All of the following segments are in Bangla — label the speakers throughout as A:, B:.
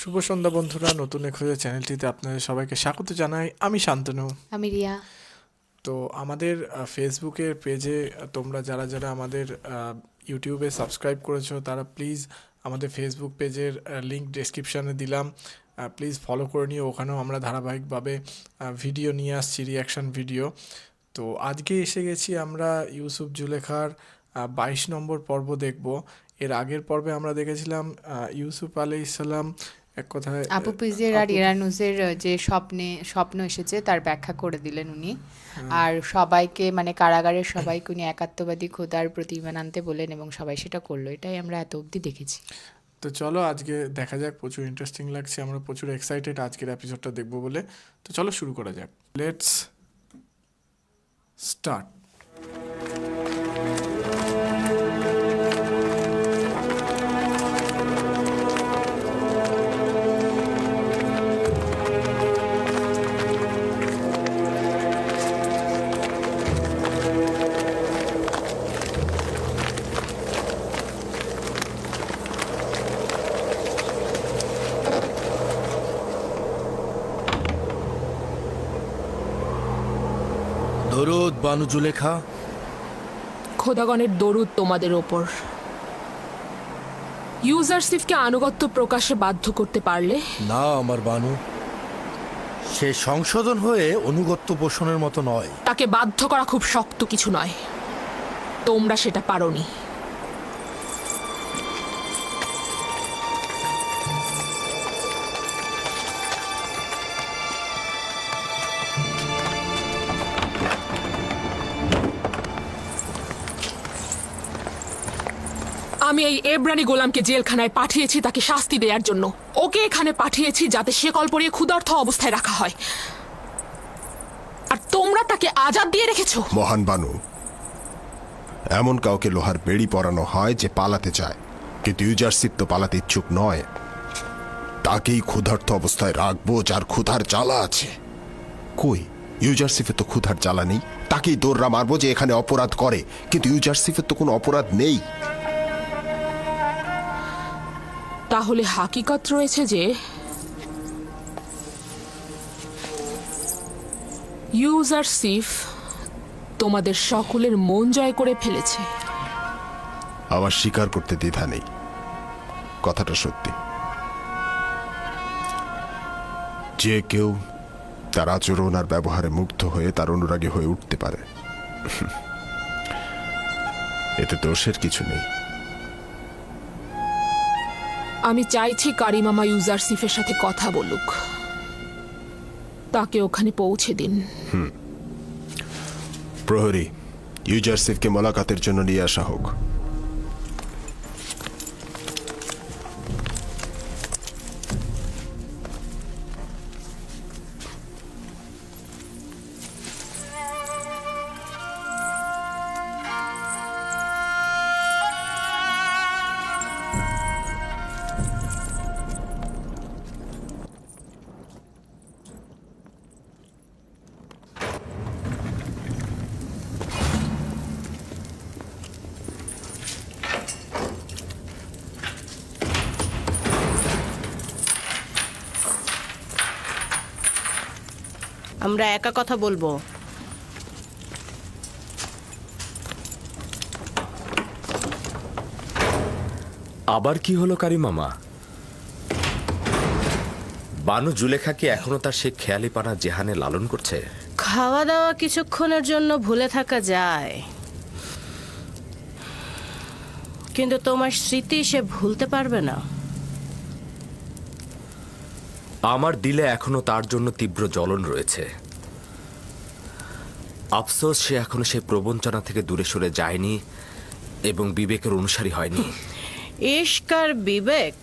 A: শুভ সন্ধ্যা বন্ধুরা, নতুন এক হয়ে চ্যানেলটিতে আপনাদের সবাইকে স্বাগত জানাই। আমি শান্তনু।
B: আমি রিয়া।
A: তো আমাদের ফেসবুকের পেজে তোমরা যারা যারা আমাদের ইউটিউবে সাবস্ক্রাইব করেছো তারা প্লিজ আমাদের ফেসবুক পেজের লিঙ্ক ডেসক্রিপশানে দিলাম, প্লিজ ফলো করে নিও। ওখানেও আমরা ধারাবাহিকভাবে ভিডিও নিয়ে আসছি, রিয়াকশান ভিডিও। তো আজকে এসে গেছি আমরা ইউসুফ জুলেখার 22 নম্বর পর্ব দেখব। এর আগের পর্বে আমরা দেখেছিলাম ইউসুফ আলাইহিসসালাম এক কথায়
B: আপু পিজের আর ইরানুজের যে স্বপ্ন এসেছে তার ব্যাখ্যা করে দিলেন উনি। আর সবাইকে মানে কারাগারের সবাইকে উনি একাত্মবাদী খোদার প্রতি ঈমান আনতে বললেন এবং সবাই সেটা করলো। এটাই আমরা এত অবধি দেখেছি।
A: তো চলো আজকে দেখা যাক, প্রচুর ইন্টারেস্টিং লাগছে, আমরা প্রচুর এক্সাইটেড আজকের এপিসোডটা দেখবো বলে। তো চলো শুরু করা যাক, লেটস স্টার্ট।
C: দরুদ বানু জুলেখা।
D: খোদাগণের দরুদ তোমাদের ওপর। ইউজারশিপকে আনুগত্য প্রকাশে বাধ্য করতে পারলে?
C: না আমার বানু, সে সংশোধন হয়ে অনুগত্য পোষণের মতো নয়।
D: তাকে বাধ্য করা খুব শক্ত কিছু নয়, তোমরা সেটা পারোনি। আমি এই এব্রানি গোলামকে জেলখানায় পাঠিয়েছি তাকে শাস্তি দেওয়ার জন্য। ওকে এখানে পাঠিয়েছি যাতে সে কল পরিয়ে ক্ষুধার্ত অবস্থায় রাখা হয়, আর তোমরা তাকে আজাদ দিয়ে রেখেছো।
E: মহান বানু, এমন কাউকে লোহার বেড়ি পরানো হয় যে পালাতে চায়, কিন্তু ইউজারশিপ তো পালাতে ইচ্ছুক নয়। তাকেই ক্ষুধার্ত অবস্থায় রাখবো যার ক্ষুধার জ্বালা আছে। কই, ইউজারশিপে তো ক্ষুধার জ্বালা নেই। তাকেই দৌড়রা মারবো যে এখানে অপরাধ করে, কিন্তু ইউজারশিপের তো কোনো অপরাধ নেই।
D: তাহলে হাকিকত রয়েছে যে ইউজারশিপ তোমাদের সকলের মন জয় করে ফেলেছে।
E: আমার স্বীকার করতে দ্বিধা নেই, কথাটা সত্যি। যে কেউ তার আচরণ আর ব্যবহারে মুগ্ধ হয়ে তার অনুরাগী হয়ে উঠতে পারে, এতে দোষের কিছু নেই।
D: আমি চাইছি কারিমামা ইউজারশিপের সাথে কথা বলুক, তাকে ওখানে পৌঁছে দিন।
E: প্রহরী, ইউজারশিপকে মোলাকাতের জন্য নিয়ে আসা হোক।
F: আমরা একা কথা বলবো।
G: আবার কি হলো কারিমামা? বানু জুলেখা কি এখনো তার সে খেয়ালিপানা জেহানে লালন করছে?
F: খাওয়া দাওয়া কিছুক্ষণের জন্য ভুলে থাকা যায়, কিন্তু তোমার স্মৃতি সে ভুলতে পারবে না।
G: আমার দিলে এখনো তার জন্য তীব্র জ্বলন রয়েছে। আফসোস সে এখনো সে প্রবঞ্চনা থেকে দূরে সরে যায়নি এবং বিবেকের অনুসারী হয়নি।
F: ইশক আর বিবেক,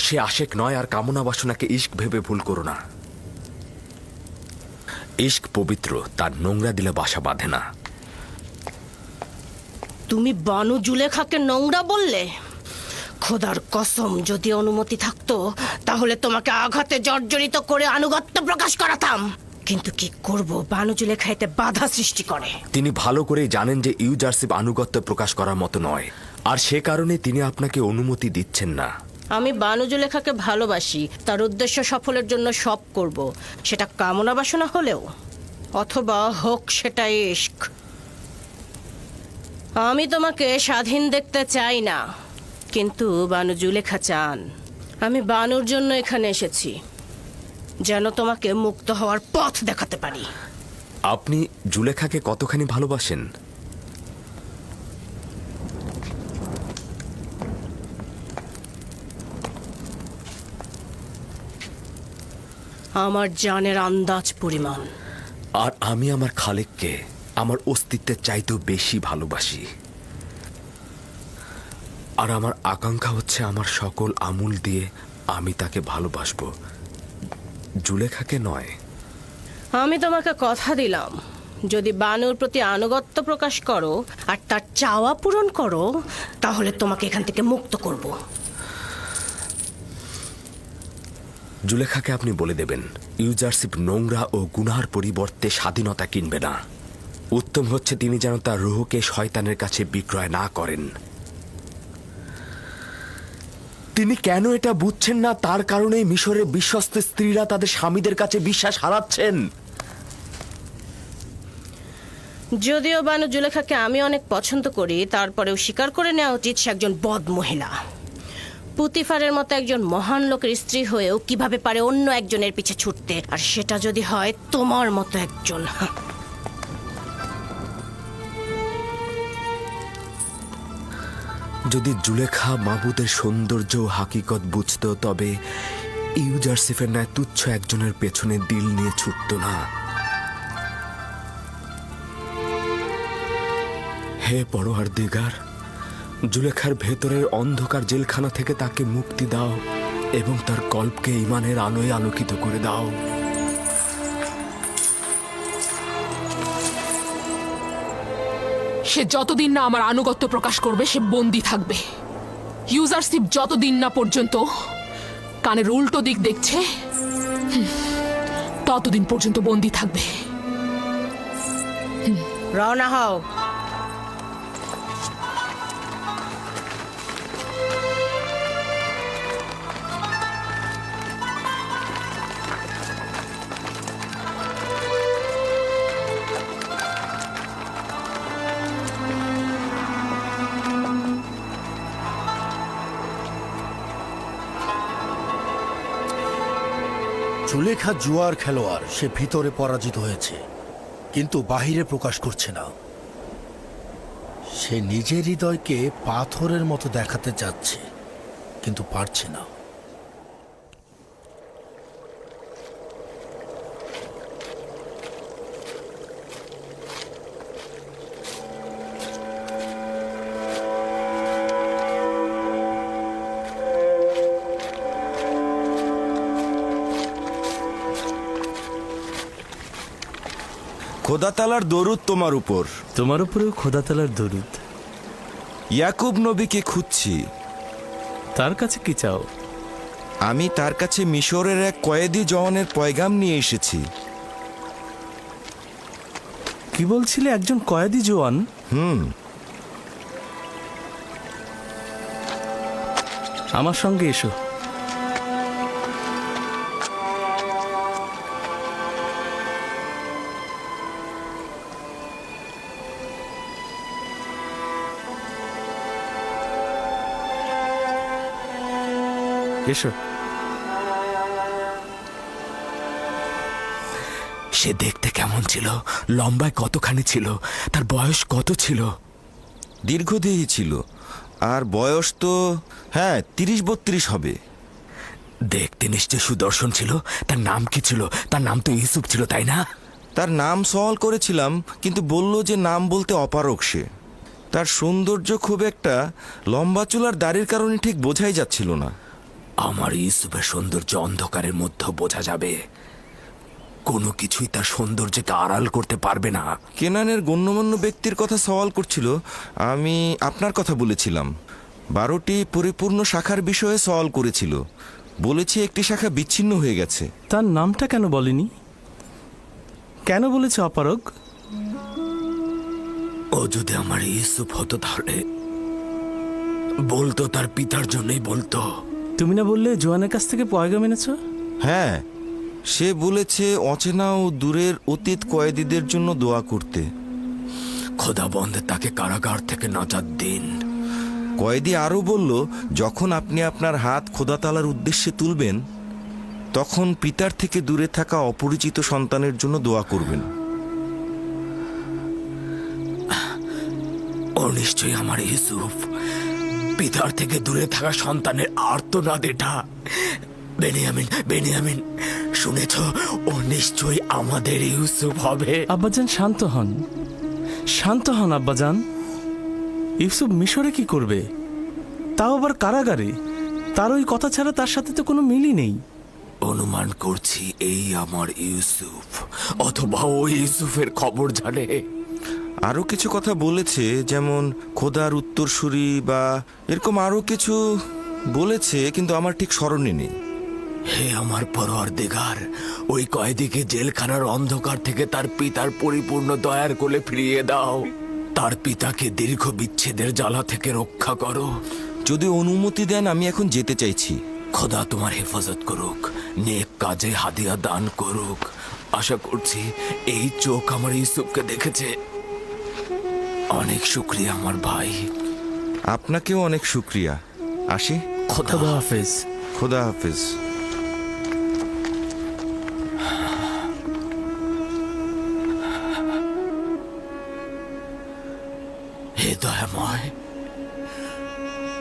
G: সে আশেক নয়, আর কামনা বাসনাকে ইশক ভেবে ভুল করো না। ইশক পবিত্র, তার নোংরা দিলে বাসা বাঁধে না।
F: তুমি বানু জুলেখাকে নোংরা বললে? খোদার কসম, যদি অনুমতি থাকতো তাহলে তোমাকে আঘাতে জর্জরিত করে আনুগত্য প্রকাশ করাতাম, কিন্তু কি করব, বানু জুলেখা এতে বাধা সৃষ্টি করে।
G: তিনি ভালো করেই জানেন যে ইউজারশিপ আনুগত্য প্রকাশ করার মতো নয়, আর সে কারণে তিনি আপনাকে অনুমতি দিচ্ছেন না।
F: আমি বানু জুলেখাকে ভালোবাসি, তার উদ্দেশ্য সফলের জন্য সব করব, সেটা কামনা বাসনা হলেও, অথবা হোক সেটা ইশক। আমি তোমাকে স্বাধীন দেখতে চাই না, কিন্তু বানু জুলেখা চান। আমি বানুর জন্য এখানে এসেছি, যেন তোমাকে মুক্ত হওয়ার পথ দেখাতে পারি।
G: আপনি জুলেখাকে কতখানি ভালোবাসেন?
F: আমার জানের আন্দাজ পরিমাণ।
G: আর আমি আমার খালেককে আমার অস্তিত্বের চাইতেও বেশি ভালোবাসি। আর আমার আকাঙ্ক্ষা হচ্ছে আমার সকল আমূল দিয়ে আমি তাকে ভালোবাসবো, জুলেখাকে নয়।
F: আমি তোমাকে কথা দিলাম, যদি বানুর প্রতি আনুগত্য প্রকাশ করো আর তার চাওয়া পূরণ করো, তাহলে তোমাকে এখান থেকে মুক্ত করব।
G: জুলেখাকে আপনি বলে দেবেন ইউজারশিপ নোংরা ও গুনার পরিবর্তে স্বাধীনতা কিনবে না। উত্তম হচ্ছে তিনি যেন তার রুহকে শয়তানের কাছে বিক্রয় না করেন। তিনি কেন এটা বুঝছেন না, তার কারণেই মিশরের বিশ্বস্ত স্ত্রীরা তাদের স্বামীদের কাছে বিশ্বাস হারাচ্ছেন।
F: যদিও বানু জুলেখাকে আমি অনেক পছন্দ করি, তারপরেও স্বীকার করে নেওয়া উচিত সে একজন বদ মহিলা। পুতিফারের মতো একজন মহান লোকের স্ত্রী হয়েও কিভাবে পারে অন্য একজনের পিছে ছুটতে, আর সেটা যদি হয় তোমার মতো একজন।
G: যদি জুলেখা মাবুদের সৌন্দর্য ও হাকিকত বুঝত, তবে ইউজারশিপের ন্যায় তুচ্ছ একজনের পেছনে দিল নিয়ে ছুটত না। হে পরওয়ারদিগার, জুলেখার ভেতরের অন্ধকার জেলখানা থেকে তাকে মুক্তি দাও এবং তার কল্পকে ঈমানের আলোয় আলোকিত করে দাও।
D: সে যতদিন না আমার আনুগত্য প্রকাশ করবে সে বন্দী থাকবে। ইউজারশিপ যতদিন না পর্যন্ত কানের উল্টো দিক দেখছে, ততদিন পর্যন্ত বন্দী থাকবে।
F: রওনা হও।
C: জুলেখা জুয়ার খেলোয়াড়, সে ভিতরে পরাজিত হয়েছে কিন্তু বাহিরে প্রকাশ করছে না। সে নিজের হৃদয়কে পাথরের মতো দেখাতে চাচ্ছে কিন্তু পারছে না।
H: খোদা তালার দরুদ তোমার উপর।
I: তোমার উপরেও খোদা তালার দরুদ।
H: ইয়াকুব নবীকে খুঁজছি।
I: তার কাছে কি চাও?
H: আমি তার কাছে মিশরের এক কয়েদি জওয়ানের পয়গাম নিয়ে এসেছি।
I: কি বলছিলে, একজন কয়েদি জওয়ান? আমার সঙ্গে এসো। এসো।
G: সে দেখতে কেমন ছিল? লম্বায় কতখানি ছিল? তার বয়স কত ছিল?
H: দীর্ঘদেহী ছিল, আর বয়স তো 30-32 হবে।
G: দেখতে নিশ্চয় সুদর্শন ছিল। তার নাম কি ছিল? তার নাম তো ইউসুফ ছিল, তাই না?
H: তার নাম সওয়াল করেছিলাম, কিন্তু বলল যে নাম বলতে অপারগ সে। তার সৌন্দর্য খুব একটা লম্বা চুলার দাড়ির কারণে ঠিক বোঝাই যাচ্ছিল না।
G: আমার ইউসুফের সৌন্দর্য অন্ধকারের মধ্যে বোঝা যাবে, কোনো কিছুই তার সৌন্দর্যকে আড়াল করতে পারবে না।
H: কেনানের গণ্যমান্য ব্যক্তির কথা সওয়াল করছিল, আমি আপনার কথা বলেছিলাম। 12টি পরিপূর্ণ শাখার বিষয়ে সওয়াল করেছিল, বলেছি একটি শাখা বিচ্ছিন্ন হয়ে গেছে।
I: তার নামটা কেন বলেনি? কেন বলেছে অপারগ?
G: ও যদি আমার ইউসুফ হতো তাহলে বলতো তার পিতার জন্যই বলতো।
I: তুমি না বললে জোয়ানের কাছ থেকে পয়গাম এনেছ?
H: হ্যাঁ, সে বলেছে অচেনা ও দূরের অতীত কয়েদিদের জন্য দোয়া করতে।
G: খোদাবন্ধ তাকে কারাগার থেকে নাজাত দিন।
H: কয়েদি আরও বলল, যখন আপনি আপনার হাত খোদা তাআলার উদ্দেশ্যে তুলবেন তখন পিতার থেকে দূরে থাকা অপরিচিত সন্তানের জন্য দোয়া করবেন।
G: ও নিশ্চয়ই আমার ইউসুফ, পিতার থেকে দূরে থাকা সন্তানের আর্তনাদ এটা। বেনিয়ামিন, বেনিয়ামিন, শুনেছ? ও নিশ্চয়ই আমাদের ইউসুফ হবে।
I: আব্বাজান শান্ত হন, শান্ত হন আব্বাজান। ইউসুফ মিশরে কি করবে, তাও আবার কারাগারে? তার ওই কথা ছাড়া তার সাথে তো কোনো মিলই নেই।
G: অনুমান করছি এই আমার ইউসুফ, অথবা ওই ইউসুফের খবর জানে।
H: আরও কিছু কথা বলেছে, যেমন খোদার উত্তরসূরি বা এরকম আরও কিছু বলেছে, কিন্তু আমার ঠিক স্মরণে নেই।
G: হে আমার পরওয়ারদিগার, ওই কয়েদিকে জেলখানার অন্ধকার থেকে তার পিতার পরিপূর্ণ দয়ার কোলে ফিরিয়ে দাও। তার পিতাকে দীর্ঘ বিচ্ছেদের জ্বালা থেকে রক্ষা করো।
H: যদি অনুমতি দেন আমি এখন যেতে চাইছি।
G: খোদা তোমার হেফাজত করুক, নেক কাজে হাদিয়া দান করুক। আশা করছি এই চোখ আমার ইউসুফকে দেখেছে। অনেক শুক্রিয়া আমার ভাই।
H: আপনাকেও অনেক শুক্রিয়া। আসি।
G: খোদা
I: হাফেজ।
H: খোদা হাফেজ।
G: হে দয়াময়,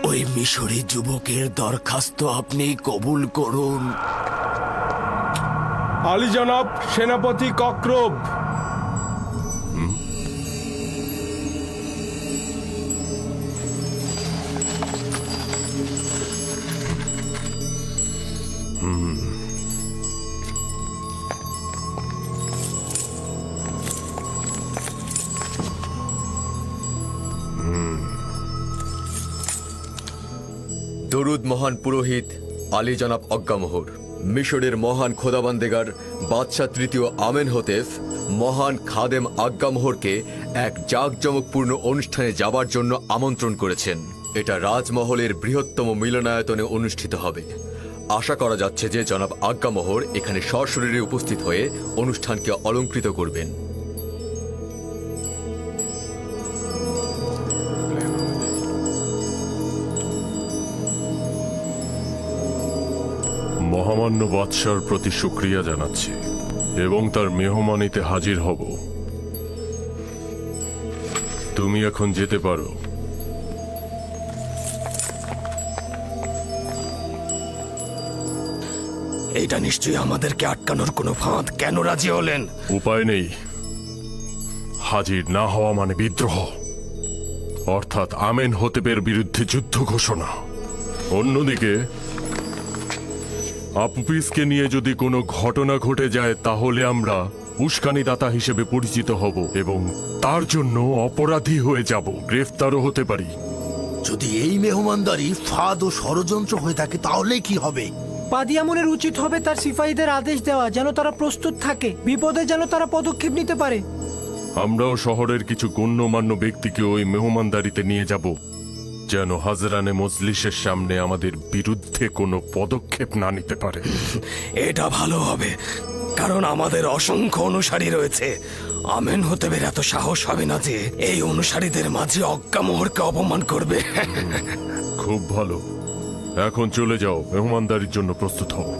G: ওই মিশরী যুবকের দরখাস্ত আপনি কবুল করুন।
J: আলী জনাব, সেনাপতি কক্রব।
K: দরুদ মহান পুরোহিত আলী জনাব অজ্ঞামোহর। মিশরের মহান খোদাবান্দেগার বাদশাহ তৃতীয় আমেনহোতেপ মহান খাদেম আজ্ঞামোহরকে এক জাঁকজমকপূর্ণ অনুষ্ঠানে যাবার জন্য আমন্ত্রণ করেছেন। এটা রাজমহলের বৃহত্তম মিলনায়তনে অনুষ্ঠিত হবে। আশা করা যাচ্ছে যে জনাব আজ্ঞামোহর এখানে সশরীরে উপস্থিত হয়ে অনুষ্ঠানকে অলংকৃত করবেন।
J: মহামান্য বাদশার প্রতি শুকরিয়া জানাচ্ছি এবং তার মেহমানিতে হাজির হব। তুমি এখন যেতে পারো।
G: এটা নিশ্চয়ই আমাদেরকে আটকানোর কোনো ফাঁদ। কেন রাজি হলেন?
J: উপায় নেই, হাজির না হওয়া মানে বিদ্রোহ, অর্থাৎ আমেনহোতেপের বিরুদ্ধে যুদ্ধ ঘোষণা। অন্যদিকে আপুপিসকে নিয়ে যদি কোনো ঘটনা ঘটে যায় তাহলে আমরা উস্কানিদাতা হিসেবে পরিচিত হব এবং তার জন্য অপরাধী হয়ে যাব, গ্রেফতারও হতে পারি।
C: যদি এই মেহমানদারি ফাঁদ ও ষড়যন্ত্র হয়ে থাকে তাহলে কি হবে?
L: পাদিয়ামনের উচিত হবে তার সিপাহীদের আদেশ দেওয়া, যেন তারা প্রস্তুত থাকে, বিপদে যেন তারা পদক্ষেপ নিতে পারে।
J: আমরাও শহরের কিছু গণ্যমান্য ব্যক্তিকে ওই মেহমানদারিতে নিয়ে যাব, যেন হাজরানে মজলিসের সামনে আমাদের বিরুদ্ধে কোনো পদক্ষেপ না নিতে পারে।
G: এটা ভালো হবে, কারণ আমাদের অসংখ্য অনুসারী রয়েছে। আমেনহোতেপের এত সাহস হবে না যে এই অনুসারীদের মাঝে অজ্ঞামোহরকে অপমান করবে।
J: খুব ভালো, এখন চলে যাও, মেহমানদারির জন্য প্রস্তুত হও।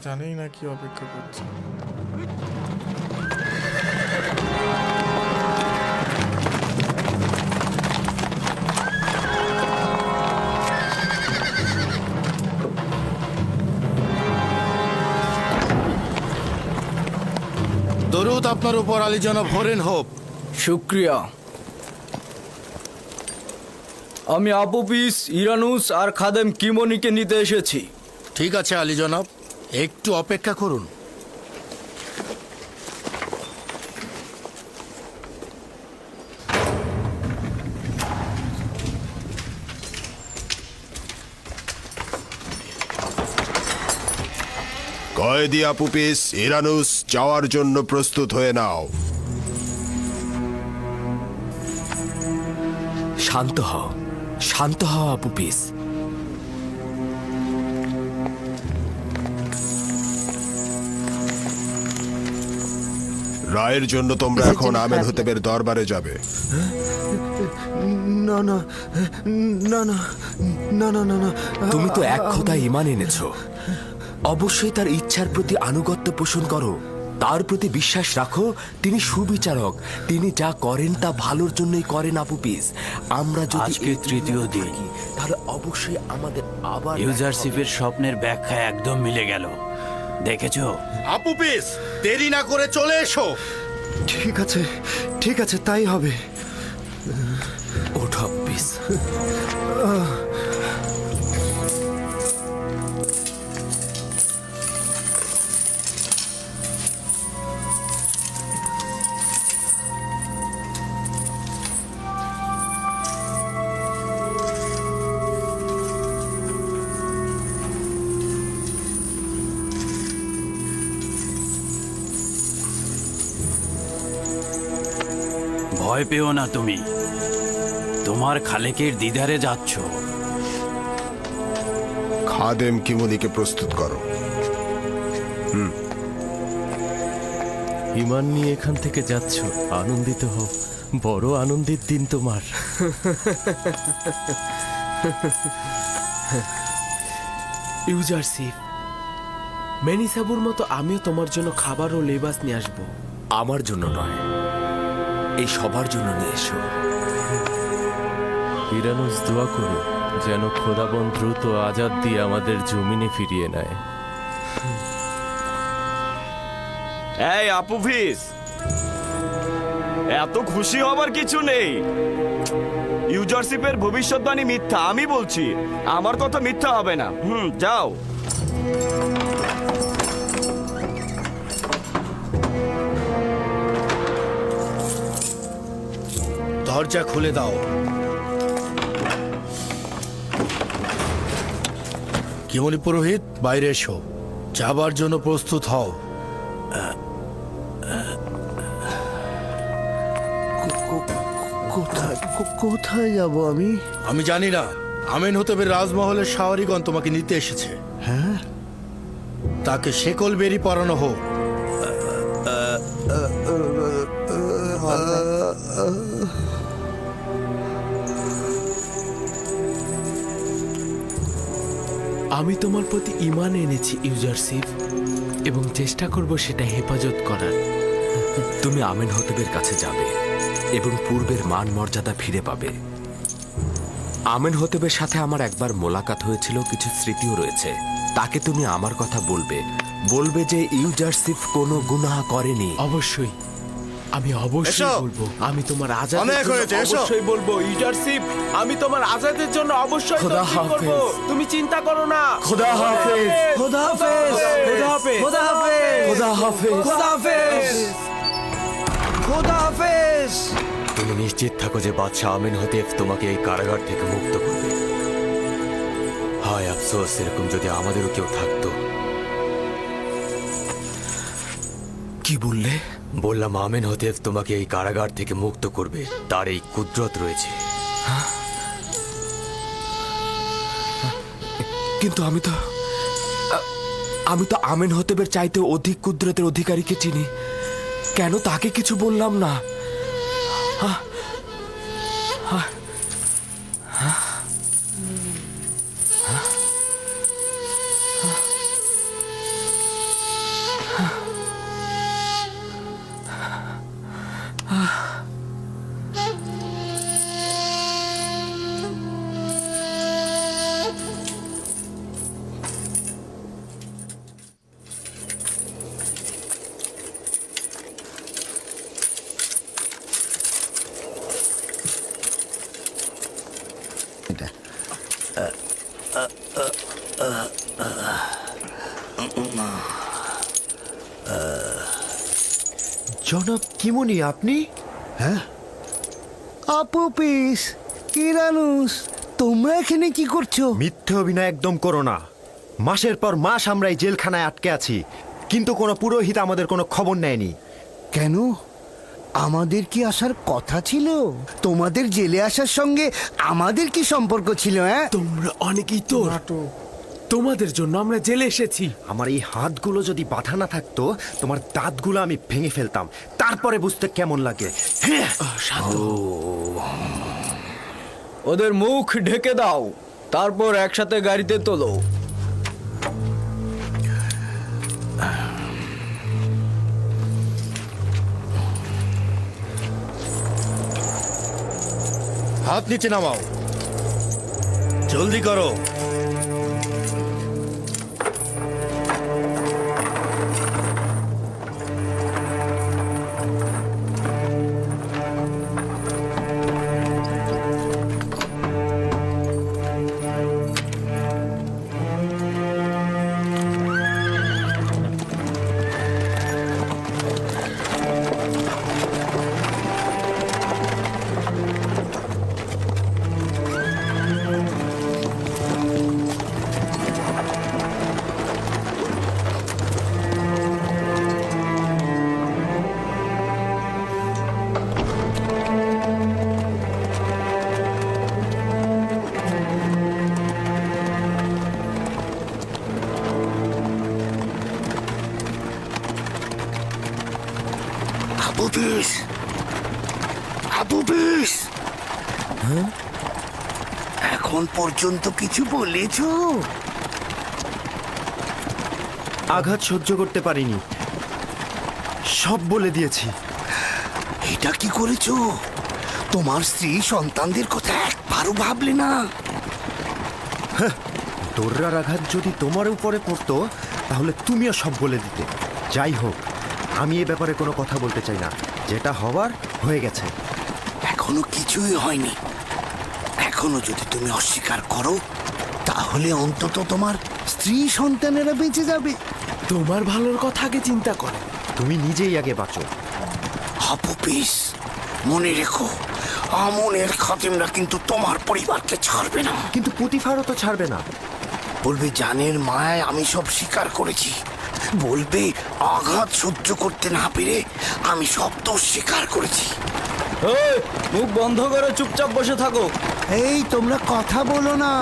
A: জানেই না কি অপেক্ষা করছে।
C: দরুদ আপনার উপর আলী জনাব হরেন হোপ।
M: শুক্রিয়া। আমি আপুপিস, ইরানুস আর খাদেম কিমনিকে নিতে এসেছি।
C: ঠিক আছে আলী জনাব, একটু অপেক্ষা করুন।
E: কয়েদি আপুপিস, ইরানুস, যাওয়ার জন্য প্রস্তুত হয়ে নাও।
G: শান্ত হও আপু পিস।
E: রায়ের জন্য তোমরা এখন আমেন হতেবের দরবারে যাবে।
C: না না না না না না না না
G: তুমি তো এক খোদায় ঈমান এনেছো, অবশ্যই তার ইচ্ছার প্রতি আনুগত্য পোষণ করো, তার প্রতি বিশ্বাস রাখো। তিনি সুবিচারক, তিনি যা করেন তা ভালোর জন্যই করেন আপু পিস। আমরা যদি
M: আজকে তৃতীয় দিন,
G: তাহলে অবশ্যই আমাদের আবার
M: ইউজারশিপের স্বপ্নের ব্যাখ্যা একদম মিলে গেল। দেখেছো?
C: আপু পিস, দেরি না করে চলে এসো। ঠিক আছে তাই হবে।
G: ওঠো আপু পিস।
M: ভয় পেও না তুমি, তোমার খালেকের দিদারে যাচ্ছ।
E: খাদেম কিমনিকে প্রস্তুত করো।
I: ইমান নিয়ে এখান থেকে যাচ্ছ, আনন্দিত হও। বড় আনন্দের দিন তোমার।
M: ইউজারশিপ, মেনিসাবুর মতো আমিও তোমার জন্য খাবার ও লেবাস নিয়ে আসবো।
G: আমার জন্য নয়, এই সবার জন্য নিয়ে এসো।
I: ইরানুস, দোয়া করো যেন খোদাবন দ্রুত আজাদ দিয়ে আমাদের জমিনে ফিরিয়ে নেয়।
M: এই আপুভিস, এত খুশি হবার কিছু নেই। ইউজারশিপের ভবিষ্যৎবাণী মিথ্যা, আমি বলছি। আমার কথা মিথ্যা হবে না। যাও।
C: দরজা খুলে দাও। কিমনি পুরোহিত, বাইরে এসো। যাবার জন্য প্রস্তুত হও। কোথায় যাব আমি? আমি জানি না। আমেন হতেবের রাজমহলের শাওয়ারিগণ তোমাকে নিতে এসেছে। হ্যাঁ, তাকে শেকল বেরি পরানো হোক।
M: আমি তোমার প্রতি ঈমান এনেছি ইউজারশিপ, এবং চেষ্টা করব সেটা হেফাজত করার।
G: তুমি আমেন হতেবের কাছে যাবে এবং পূর্বের মান মর্যাদা ফিরে পাবে। আমেন হতেবের সাথে আমার একবার মোলাকাত হয়েছিল, কিছু স্মৃতিও রয়েছে। তাকে তুমি আমার কথা বলবে যে ইউজারশিপ কোনো গুনাহ করেনি।
M: অবশ্যই, আমি অবশ্যই বলবো। আমি তোমার আজাদের
C: অনেক
M: জন্য
C: হয়েছে, এসো।
M: অবশ্যই বলবো ইউজারশিপ। আমি তোমার আজাদের জন্য অবশ্যই
G: খোদা
M: তদবির করব।
G: হাফেজ।
M: তুমি চিন্তা করো না।
G: খোদা হাফেজ।
L: খোদা হাফেজ। খোদা হাফেজ। খোদা হাফেজ।
G: খোদা হাফেজ।
L: খোদা হাফেজ। খোদা হাফেজ।
K: তুমি নিশ্চিত থাকো যে বাদশাহ আমিন হতেব তোমাকে এই কারাগার থেকে মুক্ত করবে। হায় আফসোস, এরকম যদি আমাদেরও কেউ থাকতো।
G: কি বললে?
K: বললাম আমিন হতেব তোমাকে এই কারাগার থেকে মুক্ত করবে, তার এই কুদরত রয়েছে।
G: কিন্তু আমি তো আমেন হতেবের চাইতে অধিক কুদরতের অধিকারীকে চিনি। কেন তাকে কিছু বললাম না?
C: জনাব কিমনি, আপনি? হ্যাঁ,
L: আপু পিস, ইরানুস, তোমরা এখানে কি করছো?
N: মিথ্যে অভিনয় একদম করো না। মাসের পর মাস আমরা এই জেলখানায় আটকে আছি, কিন্তু কোনো পুরোহিত আমাদের কোনো খবর নেয়নি।
L: কেন?
C: আমাদের কি আসার কথা ছিল? তোমাদের জেলে আসার সঙ্গে আমাদের কি সম্পর্ক ছিল? হ্যাঁ,
N: তোমরা অনেকেই তো
A: নাটক।
N: তোমাদের জন্য আমরা জেলে এসেছি। আমার এই হাতগুলো যদি বাঁধা না থাকতো, তোমার দাঁতগুলো আমি ভেঙে ফেলতাম, তারপরে বুঝতে কেমন লাগে। হ্যাঁ,
M: ওদের মুখ ঢেকে দাও, তারপর একসাথে গাড়িতে তোলো।
C: হাত নিচে নামাও, জলদি করো। এখন পর্যন্ত কিছু বলেছো?
N: আঘাত সহ্য করতে পারিনি, সব বলে দিয়েছি।
C: এটা কি করেছো? তোমার স্ত্রী সন্তানদের কথা একবারও ভাবলে না?
N: দোররার আঘাত যদি তোমার উপরে পড়তো, তাহলে তুমিও সব বলে দিতে। যাই হোক, আমি এ ব্যাপারে কোনো কথা বলতে চাই না। যেটা হবার হয়ে গেছে।
C: এখনো কিছুই হয়নি। এখনো যদি তুমি অস্বীকার করো, তাহলে অন্তত তোমার স্ত্রী সন্তানেরা বেঁচে যাবে।
N: তোমার ভালোর কথা আগে চিন্তা করো, তুমি নিজেই আগে বাঁচো।
C: হাপুপিস, মনে রেখো, আমনের খাদেমরা কিন্তু তোমার পরিবারকে ছাড়বে না।
N: কিন্তু পুতিফারও তো ছাড়বে না।
C: বলবে জানের মায় আমি সব স্বীকার করেছি। বলবে আঘাত সহ্য করতে না পেরে আমি সব দোষ স্বীকার করেছি।
M: মুখ বন্ধ করে চুপচাপ বসে থাকো।
C: এই তোমরা কথা বলো না।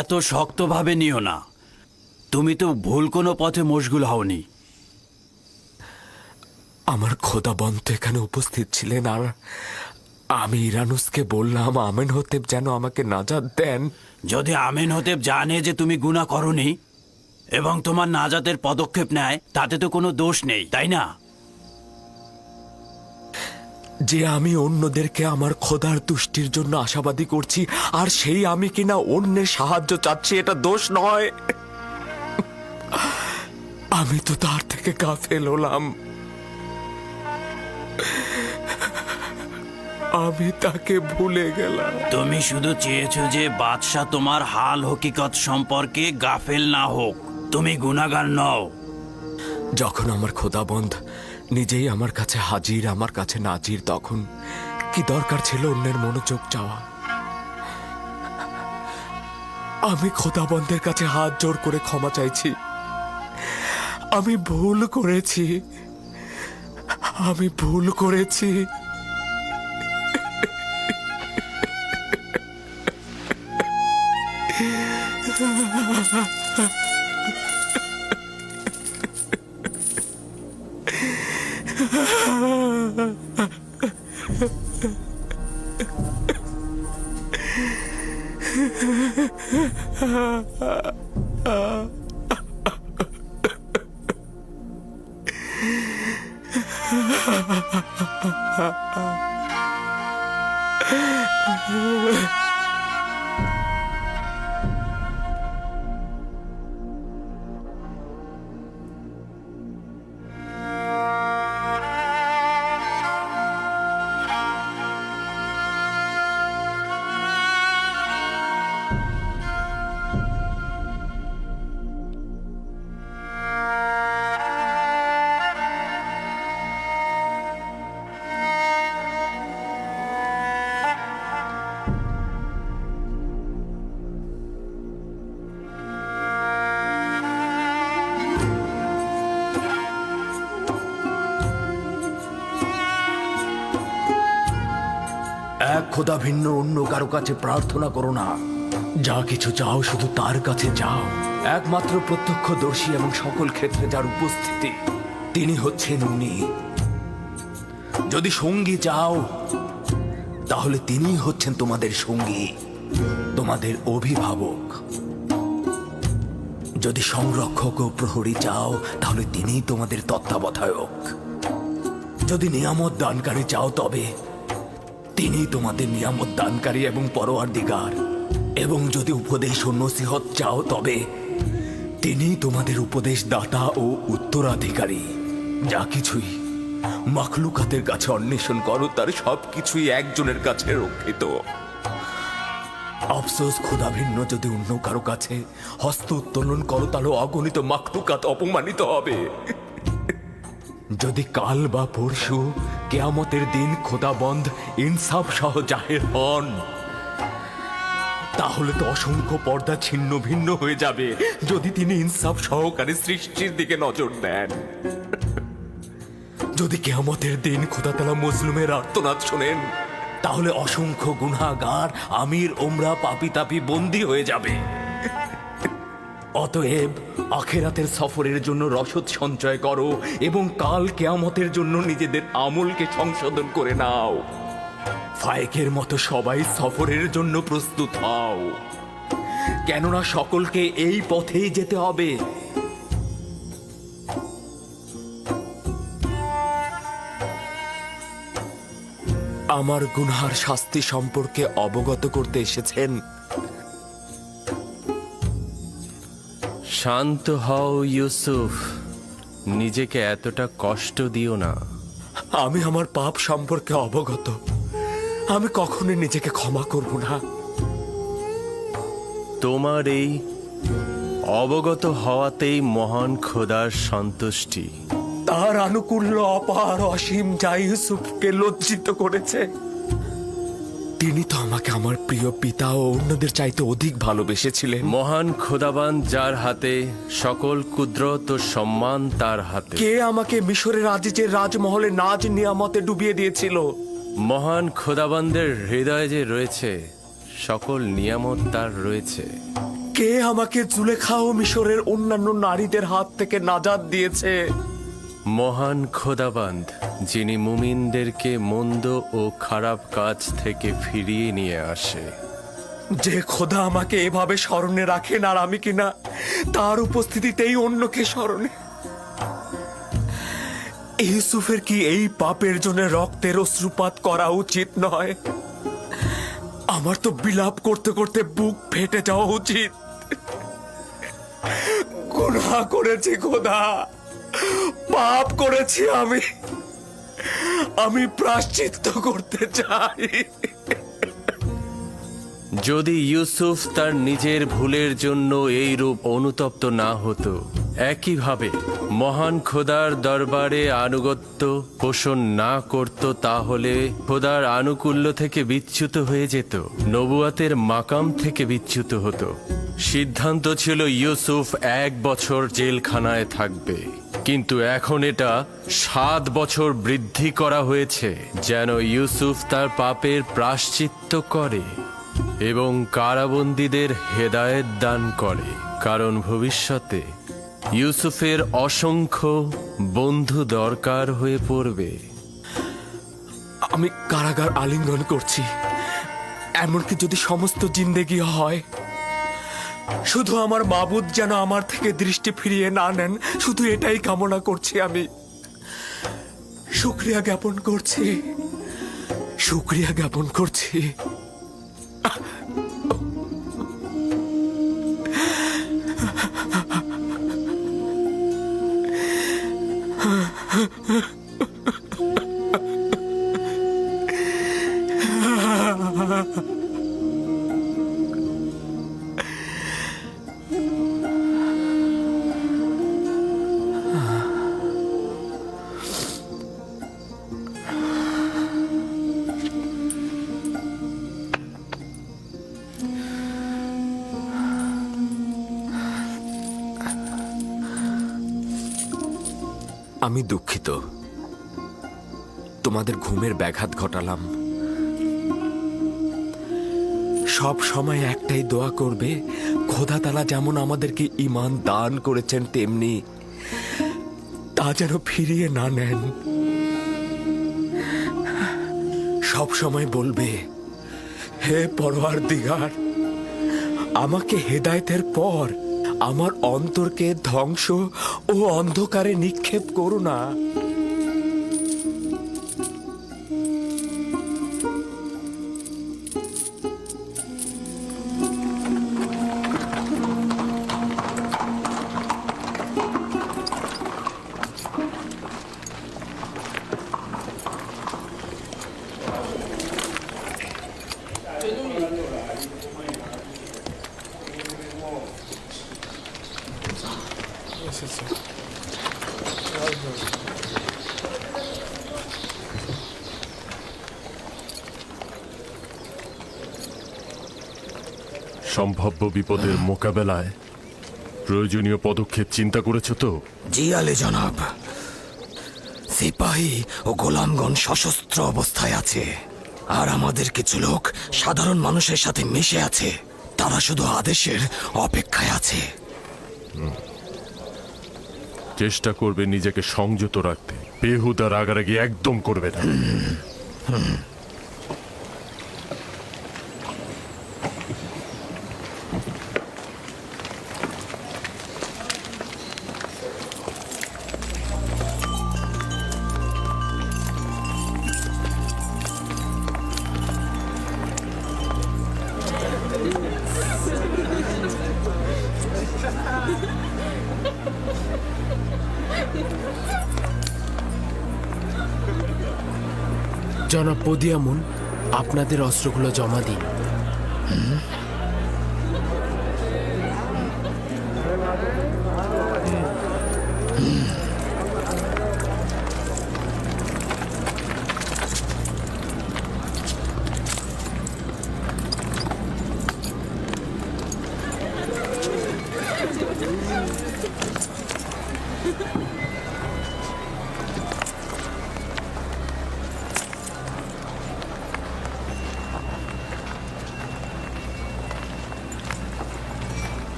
G: এত শক্তভাবে নিও না, তুমি তো ভুল কোনো পথে মশগুল হওনি।
M: আমার খোদাবন্ত এখানে উপস্থিত ছিলেন, আর আমি ইরানুসকে বললাম আমেনহোতেব যেন আমাকে নাজাত দেন।
G: যদি আমেনহোতেব জানে যে তুমি গুনাহ করনি এবং তোমার নাজাতের পদক্ষেপ নেয়, তাতে তো কোনো দোষ নেই, তাই না?
M: যে আমি অন্যদেরকে আমার খোদার তুষ্টির জন্য আশাবাদী করছি, আর সেই আমি কিনা অন্যের সাহায্য চাচ্ছি, এটা দোষ নয়। আমি তো তার থেকে গাফেল হলাম। আমি তাকে ভুলে গেলাম।
G: তুমি শুধু চেয়েছো যে বাদশাহ তোমার হাল হকিকত সম্পর্কে গাফেল না হোক। তুমি গুনাহগার নও।
M: যখন আমার খোদাবন্ধ নিজেই আমার কাছে হাজির, আমার কাছে নাজির, তখন কি দরকার ছিল অন্যের মনোযোগ চাওয়া? আমি খোদাবন্ধের কাছে হাত জোর করে ক্ষমা চাইছি। আমি ভুল করেছি, আমি ভুল করেছি।
G: খোদা ভিন্ন অন্য কারো কাছে প্রার্থনা করো না। যা কিছু চাও শুধু তার কাছে যাও। একমাত্র প্রত্যক্ষদর্শী এবং সকল ক্ষেত্রে যার উপস্থিতি, তিনি হচ্ছেন উনি। যদি সঙ্গী চাও তাহলে তিনি হচ্ছেন তোমাদের সঙ্গী, তোমাদের অভিভাবক। যদি সংরক্ষক ও প্রহরী চাও তাহলে তিনি তোমাদের তত্ত্বাবধায়ক। যদি নিয়ামত দানকারী চাও তবে তিনি তোমাদের নিয়ামত দানকারী এবং পরওয়ারদিগার। এবং যদি উপদেশ ও নসিহত চাও তবে তিনি তোমাদের উপদেশ দাতা ও উত্তরাধিকারী। যা কিছুই মাখলুকাতের কাছে অন্বেষণ করো তার সবকিছুই একজনের কাছে রক্ষিত। আফসোস, খোদা ভিন্ন যদি অন্য কারো কাছে হস্ত উত্তোলন করো তাহলে অগণিত মাখলুকাত অপমানিত হবে। যদি কাল বা পরশু কেয়ামতের দিন খোদাবন্ধ ইনসাফ সহ জাহের হন তাহলে তো অসংখ্য পর্দা ছিন্ন ভিন্ন হয়ে যাবে। যদি তিনি ইনসাফ সহকারে সৃষ্টির দিকে নজর দেন, যদি কেয়ামতের দিন খোদা তাআলা মজলুমের আর্তনাদ শোনেন তাহলে অসংখ্য গুনাহগার আমির ওমরা পাপি তাপি বন্দী হয়ে যাবে। অতএব আখেরাতের সফরের জন্য রসদ সঞ্চয় করো এবং কাল কেয়ামতের জন্য নিজেদের আমলকে সংশোধন করে নাও। ফায়েকের মতো সবাই সফরের জন্য প্রস্তুত হও, কেননা সকলকে এই পথেই যেতে হবে। আমার গুনহার শাস্তি সম্পর্কে অবগত করতে এসেছেন।
I: শান্ত হও ইউসুফ, নিজেকে এতটা কষ্ট দিও না।
G: আমি আমার পাপ সম্পর্কে অবগত। আমি কখনোই নিজেকে ক্ষমা করব না।
I: তোমার এই অবগত হওয়াতেই মহান খোদার সন্তুষ্টি।
G: তার আনুকূল্য অপার অসীম যা ইউসুফকে লজ্জিত করেছে। তিনি তো আমাকে আমার প্রিয় পিতা ও অন্যদের চাইতে অধিক ভালোবেসেছিলেন।
I: মহান খোদাবান যার হাতে সকল কুদরত ও সম্মান তার হাতে।
G: কে আমাকে মিশরের আজিজের রাজমহলে নাজ নিয়ামতে ডুবিয়ে দিয়েছিল?
I: মহান খোদাবানদের হৃদয়ে যে রয়েছে সকল নিয়ামত তার রয়েছে।
G: কে আমাকে জুলেখা ও মিশরের অন্যান্য নারীদের হাত থেকে নাজাত দিয়েছে?
I: মহান খোদাবান্দ, যিনি মুমিনদেরকে মন্দ ও খারাপ কাজ থেকে ফিরিয়ে নিয়ে আসে।
G: যে খোদা আমাকে এভাবে স্মরণে রাখেন আর আমি কিনা তার উপস্থিতিতেই অন্যকে স্মরণে। ইউসুফের কি এই পাপের জন্য রক্তের অশ্রুপাত করা উচিত নয়? আমার তো বিলাপ করতে করতে বুক ফেটে যাওয়া উচিত। গুনাহ করেছি খোদা, পাপ করেছি আমি প্রায়শ্চিত্ত করতে চাই।
I: যদি ইউসুফ তার নিজের ভুলের জন্য এই রূপ অনুতপ্ত না হতো, একইভাবে মহান খোদার দরবারে আনুগত্য পোষণ না করত, তাহলে খোদার আনুকূল্য থেকে বিচ্যুত হয়ে যেত, নবুয়াতের মাকাম থেকে বিচ্যুত হতো। সিদ্ধান্ত ছিল ইউসুফ 1 বছর জেলখানায় থাকবে, কিন্তু এখন এটা 7 বছর বৃদ্ধি করা হয়েছে যেন ইউসুফ তার পাপের প্রায়শ্চিত্ত করে এবং কারাবন্দীদের হেদায়েত দান করে, কারণ ভবিষ্যতে ইউসুফের অসংখ্য বন্ধু দরকার হয়ে পড়বে।
G: আমি কারাগার আলিঙ্গন করছি, এমনকি যদি সমস্ত জিন্দেগি হয়। শুধু আমার মাবুদ যেন আমার থেকে দৃষ্টি ফিরিয়ে না নেন, শুধু এটাই কামনা করছি। আমি শুকরিয়া জ্ঞাপন করছি, শুকরিয়া জ্ঞাপন করছি। আমি দুঃখিত, তোমাদের ঘুমের ব্যাঘাত ঘটালাম।
M: সব সময় একটাই দোয়া করবে, খোদা তাআলা যেমন আমাদেরকে ঈমান দান করেছেন তেমনি তা যেন ফিরিয়ে না নেন। সব সময় বলবে, হে পরওয়ারদিগার, আমাকে হেদায়েতের পর আমার অন্তরকে ধ্বংস ও অন্ধকারে নিক্ষেপ করো না।
A: এসেছে।
J: সম্ভাব্য বিপদের মোকাবেলায় প্রয়োজনীয় পদক্ষেপ চিন্তা করেছো তো?
G: জি আলী জনাব, সিপাহী ও গোলামগণ সশস্ত্র অবস্থায় আছে, আর আমাদের কিছু লোক সাধারণ মানুষের সাথে মিশে আছে। তারা শুধু আদেশের অপেক্ষায় আছে।
J: চেষ্টা করবে নিজেকে সংযত রাখতে, বেহুদা রাগারাগি একদম করবে না।
M: জনাব পদিয়ামুন, আপনাদের অস্ত্রগুলো জমা দিন।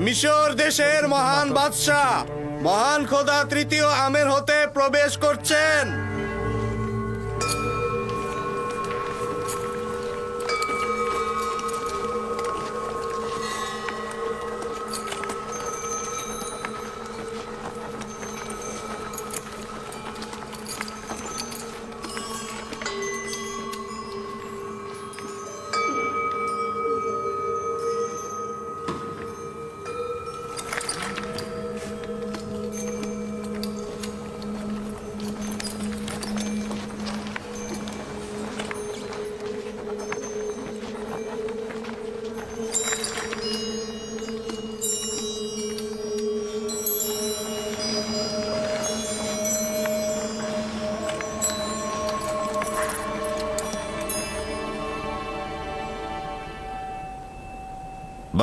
C: মিশর দেশের মহান বাদশাহ মহান খোদা তৃতীয় আমের হতে প্রবেশ করছেন।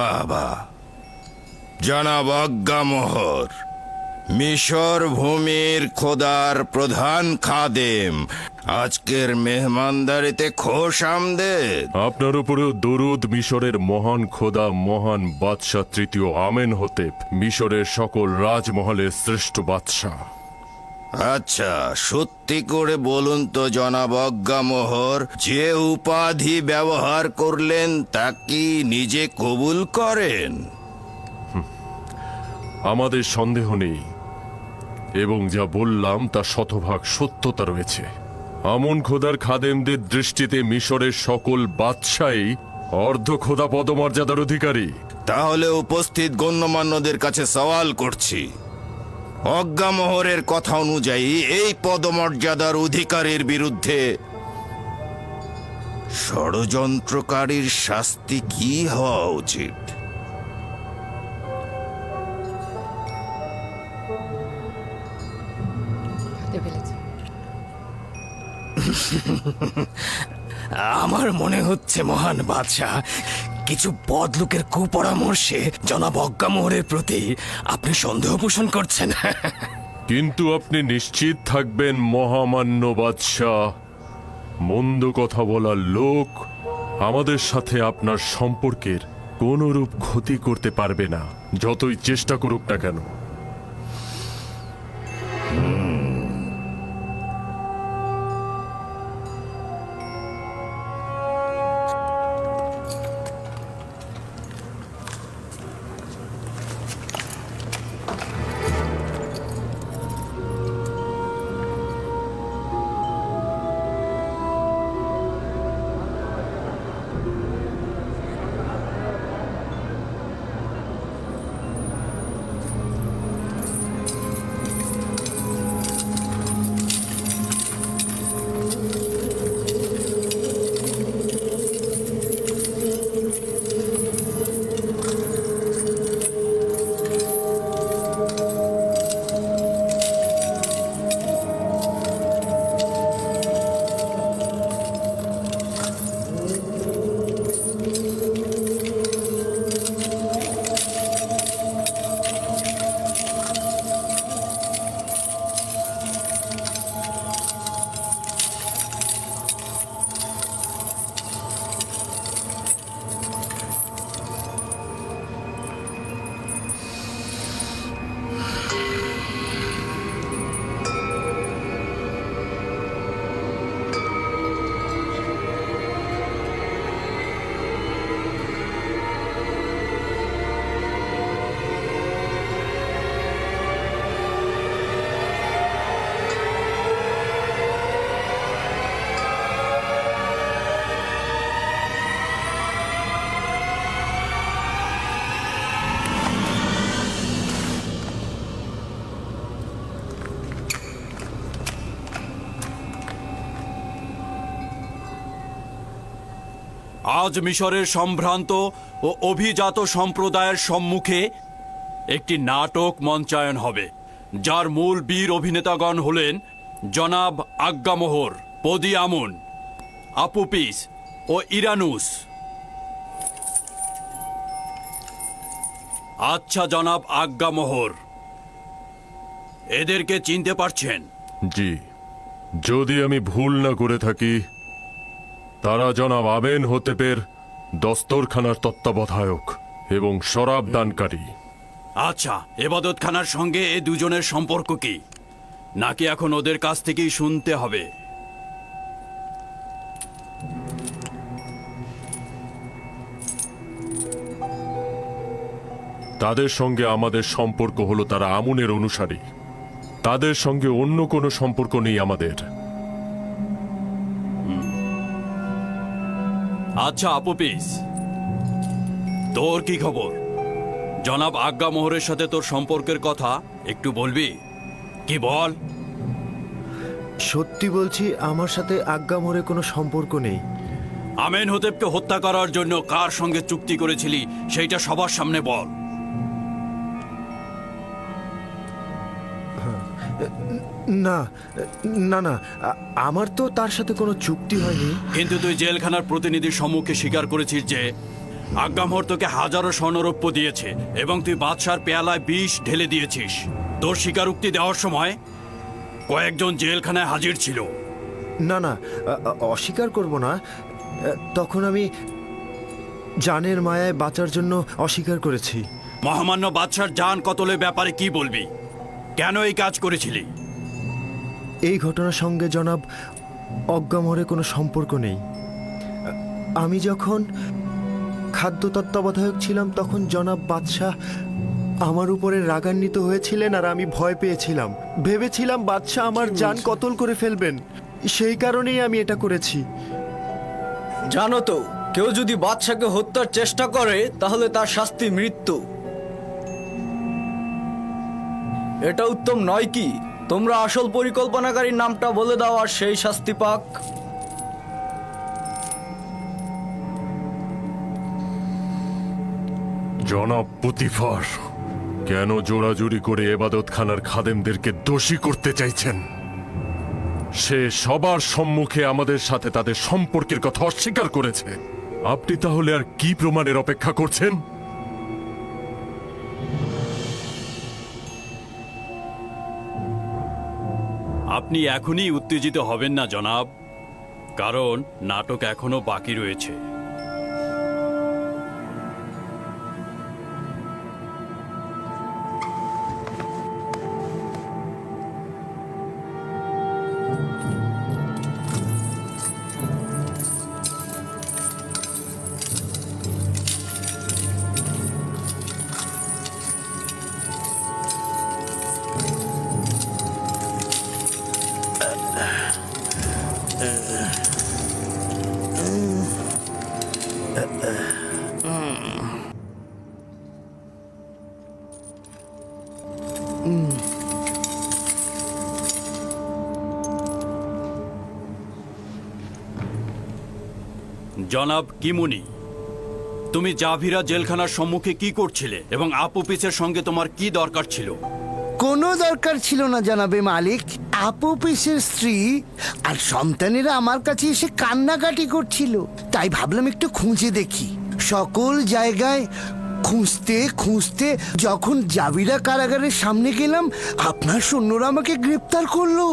H: বাবা জনাব আজ্ঞামোহর, মিশর ভূমির খোদার প্রধান খাদেম, আজকের মেহমানদারিতে খোশ আমদেদ।
J: আপনার উপরেও দরুদ মিশরের মহান খোদা মহান বাদশাহ তৃতীয় আমেন হতেপ, মিশরের সকল রাজমহলের শ্রেষ্ঠ বাদশাহ।
H: আচ্ছা, সত্যি করে বলুন তো জনাব আজ্ঞামোহর, যে উপাধি ব্যবহার করলেন তা কি নিজে কবুল করেন?
J: আমাদের সন্দেহ নেই, এবং যা বললাম তা শতভাগ সত্যতা রয়েছে। আমন খোদার খাদেমদের দৃষ্টিতে মিশরের সকল বাদশাহী অর্ধ খোদা পদমর্যাদার অধিকারী।
H: তাহলে উপস্থিত গণ্যমান্যদের কাছে সওয়াল করছি, অজ্ঞামোহরের কথা অনুযায়ী এই পদমর্যাদার অধিকারীর বিরুদ্ধে ষড়যন্ত্রকারীর শাস্তি কি হওয়া উচিত?
B: ফেলেছে।
G: আমার মনে হচ্ছে মহান বাদশাহ, কিছু বদলোকের কুপরামর্শে জনাব অজ্ঞামোহরের প্রতি আপনি সন্দেহ পোষণ করছেন।
J: কিন্তু আপনি নিশ্চিত থাকবেন মহামান্য বাদশাহ, মন্দ কথা বলার লোক আমাদের সাথে আপনার সম্পর্কের কোনরূপ ক্ষতি করতে পারবে না, যতই চেষ্টা করুক না কেন।
M: আজ মিশরের সম্ভ্রান্ত ও অভিজাত সম্প্রদায়ের সম্মুখে একটি নাটক মঞ্চায়ন হবে, যার মূল বীর অভিনেতাগণ হলেন জনাব আজ্ঞামোহর, পদিয়ামুন, আপুপিস ও ইরানুস। আচ্ছা জনাব আজ্ঞামোহর, এদেরকে চিনতে পারছেন?
J: জি, যদি আমি ভুল না করে থাকি, তারা জনাব আমেন হতেপের দস্তরখানার তত্ত্বাবধায়ক এবং শরাব দানকারী।
M: আচ্ছা, এবাদতখানার সঙ্গে এই দুজনের সম্পর্ক কি, নাকি এখন ওদের কাছ থেকেই শুনতে হবে?
J: তাদের সঙ্গে আমাদের সম্পর্ক হলো তারা আমুনের অনুসারী, তাদের সঙ্গে অন্য কোনো সম্পর্ক নেই আমাদের।
M: আচ্ছা আপুপিস, তোর কি খবর? জনাব আজ্ঞামোহরের সাথে তোর সম্পর্কের কথা একটু বলবি কি? বল।
N: সত্যি বলছি, আমার সাথে আজ্ঞামোহরের কোনো সম্পর্ক নেই।
M: আমেন হতেবকে হত্যা করার জন্য কার সঙ্গে চুক্তি করেছিলি সেইটা সবার সামনে বল।
N: না না না, আমার তো তার সাথে কোনো চুক্তি হয়নি।
M: কিন্তু তুই জেলখানার প্রতিনিধির সম্মুখে স্বীকার করেছিস যে আজ্ঞামোহর তোকে হাজারো স্বর্ণরৌপ্য দিয়েছে এবং তুই বাদশার পেয়ালায় বিষ ঢেলে দিয়েছিস। তোর স্বীকারোক্তি দেওয়ার সময় কয়েকজন জেলখানায় হাজির ছিল।
N: না না, অস্বীকার করব না। তখন আমি জানের মায়ায় বাঁচার জন্য অস্বীকার করেছি।
M: মহামান্য বাদশার জান কতলের ব্যাপারে কি বলবি? কেন এই কাজ করেছিলি?
N: এই ঘটনার সঙ্গে জনাব অজ্ঞামোহরের কোনো সম্পর্ক নেই। আমি যখন খাদ্য তত্ত্বাবধায়ক ছিলাম তখন জনাব বাদশাহ আমার উপরে রাগান্বিত হয়েছিলেন আর আমি ভয় পেয়েছিলাম। ভেবেছিলাম বাদশাহ আমার জান কতল করে ফেলবেন, সেই কারণেই আমি এটা করেছি।
G: জানো তো, কেউ যদি বাদশাকে হত্যার চেষ্টা করে তাহলে তার শাস্তি মৃত্যু। এটা উত্তম নয় কি? তোমরা আসল পরিকল্পনাকারীর নামটা বলে দাও আর সেই শাস্তি পাক।
J: জনাব পুতিফার, কেন জোড়াজুড়ি করে এবাদতখানার খাদেমদেরকে দোষী করতে চাইছেন? সে সবার সম্মুখে আমাদের সাথে তাদের সম্পর্কের কথা অস্বীকার করেছে। আপনি তাহলে আর কি প্রমাণের অপেক্ষা করছেন?
M: আপনি এখনই উত্তেজিত হবেন না জনাব, কারণ নাটক এখনো বাকি রয়েছে। জনাব কিমুনি, তুমি জাভিরা জেলখানার সম্মুখে কি করছিলে এবং আপুপিসের সঙ্গে তোমার কি দরকার ছিল?
C: কোনো দরকার ছিল না জানাবে মালিক। আপুপিসের স্ত্রী আর সন্তানেরা আমার কাছে এসে কান্নাকাটি করছিল, তাই ভাবলাম একটু খুঁজে দেখি। সকল জায়গায় খুঁজতে খুঁজতে যখন জাভিরা কারাগারের সামনে গেলাম, আপনার সৈন্যরা আমাকে গ্রেপ্তার করলো।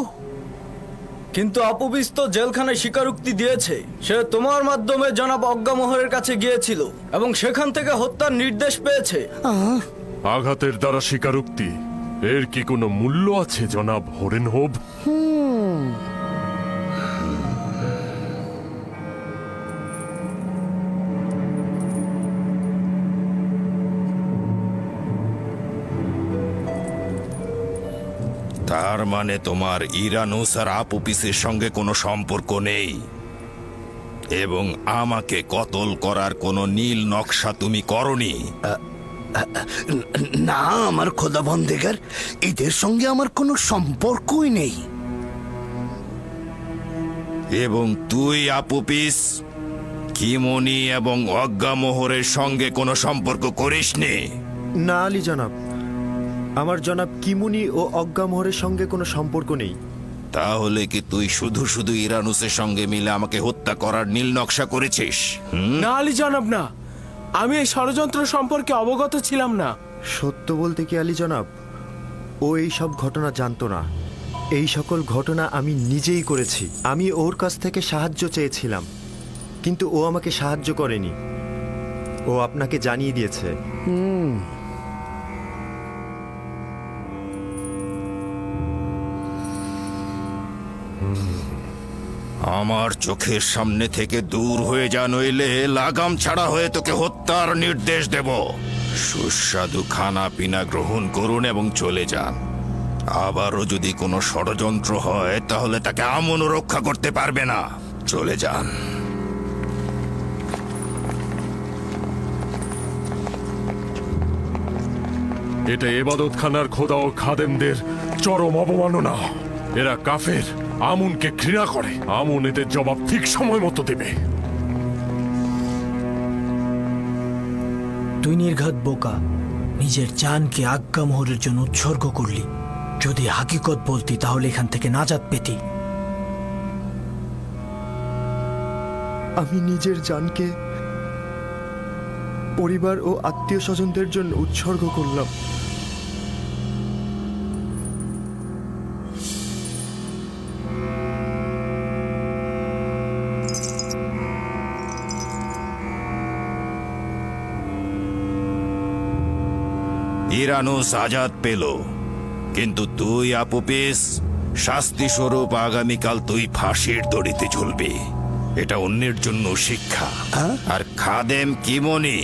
N: কিন্তু আপুবিস তো জেলখানায় স্বীকারোক্তি দিয়েছে সে তোমার মাধ্যমে জনাব অজ্ঞামোহরের কাছে গিয়েছিল এবং সেখান থেকে হত্যার নির্দেশ পেয়েছে।
J: আঘাতের দ্বারা স্বীকারোক্তি, এর কি কোনো মূল্য আছে জনাব হরেনহোভ?
H: তার মানে তোমার ইরানুস আর আপুপিসের সঙ্গে কোনো সম্পর্ক নেই এবং আমাকে কতল করার কোনো নীল নকশা তুমি করনি।
C: না আমার খোদা বন্দেগার, এদের সঙ্গে আমার কোনো সম্পর্কই নেই।
H: এবং তুই আপুপিস, কিমনি এবং অজ্ঞামোহরের সঙ্গে কোনো সম্পর্ক করিসনি?
N: না আলী জনাব, আমার জনাব কিমুনি ও অজ্ঞামোহরের সঙ্গে কোনো সম্পর্ক নেই।
H: তাহলে কি তুই শুধু শুধু ইরানুসের সঙ্গে মিলে আমাকে হত্যা করার নীল নকশা করেছিস?
L: না আলী জনাব, না, আমি এই ষড়যন্ত্র সম্পর্কে অবগত ছিলাম না।
N: সত্য বলতে কি আলী জনাব, ও এই সব ঘটনা জানতো না। এই সকল ঘটনা আমি নিজেই করেছি। আমি ওর কাছ থেকে সাহায্য চেয়েছিলাম, কিন্তু ও আমাকে সাহায্য করেনি। ও আপনাকে জানিয়ে দিয়েছে।
H: আমার চোখের সামনে থেকে দূর হয়ে যা, নইলে লাগাম ছাড়া হয়ে তোকে হত্যার নির্দেশ দেব। সুস্বাদু খানা পিনা গ্রহণ করুন এবং চলে যান। আবারও যদি কোনো ষড়যন্ত্র হয় তাহলে তাকে আমনও রক্ষা করতে পারবে না। চলে যান।
J: এটা এবাদতখানার খোদা ও খাদেমদের চরম অবমাননা। এরা কাফের, আমুনকে ঘৃণা করে। আমুন এদের জবাব ঠিক সময় মতো দেবে।
L: তুই নির্ঘাত বোকা, নিজের জানকে আজ্ঞামোহরের জন্য উৎসর্গ করলি। যদি হাকিকত বলতি তাহলে এখান থেকে নাজাত পেতি।
N: আমি নিজের জানকে পরিবার ও আত্মীয় স্বজনদের জন্য উৎসর্গ করলাম।
H: ইরানুস আজাদ পেল, কিন্তু তুই আপুপিস, শাস্তি স্বরূপ আগামীকাল তুই ফাঁসির দড়িতে ঝুলবি। এটা অন্যের জন্য শিক্ষা। আর খাদেম কিমনি,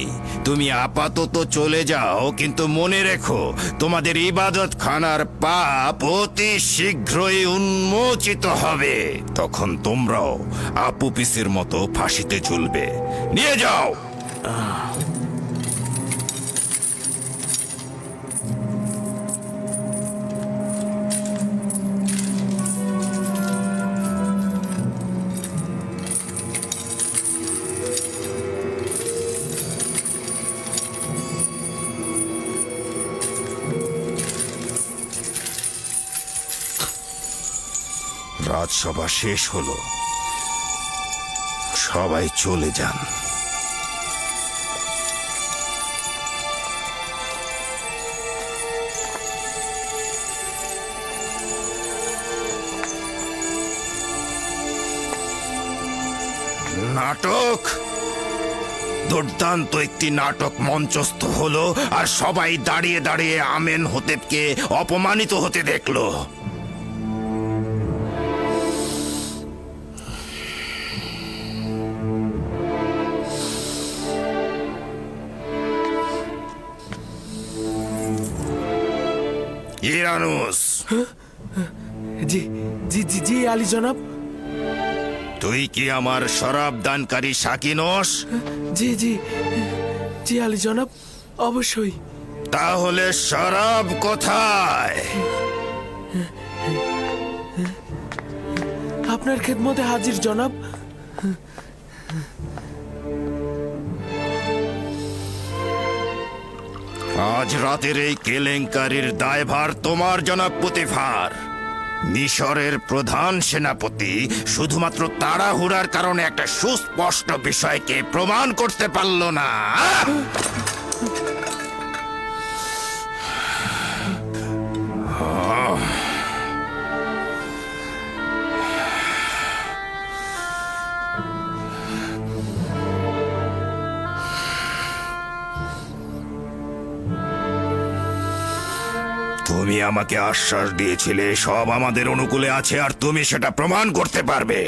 H: তুমি আপাতত চলে যাও, কিন্তু মনে রেখো তোমাদের ইবাদত খানার পাপ অতি শীঘ্রই উন্মোচিত হবে। তখন তোমরাও আপুপিসের মতো ফাঁসিতে ঝুলবে। নিয়ে যাও। রাজসভা শেষ হলো, সবাই চলে যান। নাটক, দুর্দান্ত একটি নাটক মঞ্চস্থ হলো, আর সবাই দাঁড়িয়ে দাঁড়িয়ে আমেনহোতেপকে অপমানিত হতে দেখলো। ইরানুস,
G: জি জি জি জি আলী জনাব।
H: তুই কি আমার শরাব দানকারী সাকি নস?
G: জি জি জি আলী জনাব, অবশ্যই।
H: তাহলে শরাব কোথায়?
G: আপনার খেদমতে হাজির জনাব।
H: আজ রাতের এই কেলেঙ্কারির দায়ভার তোমার, জনাব পুতিফার। মিশরের প্রধান সেনাপতি শুধুমাত্র তাড়াহুড়ার কারণে একটা সুস্পষ্ট বিষয়কে প্রমাণ করতে পারল না। তুমি আমাকে আশ্বাস দিয়েছিলে সব আমাদের অনুকূলে আছে, আর তুমি সেটা প্রমাণ করতে পারবে।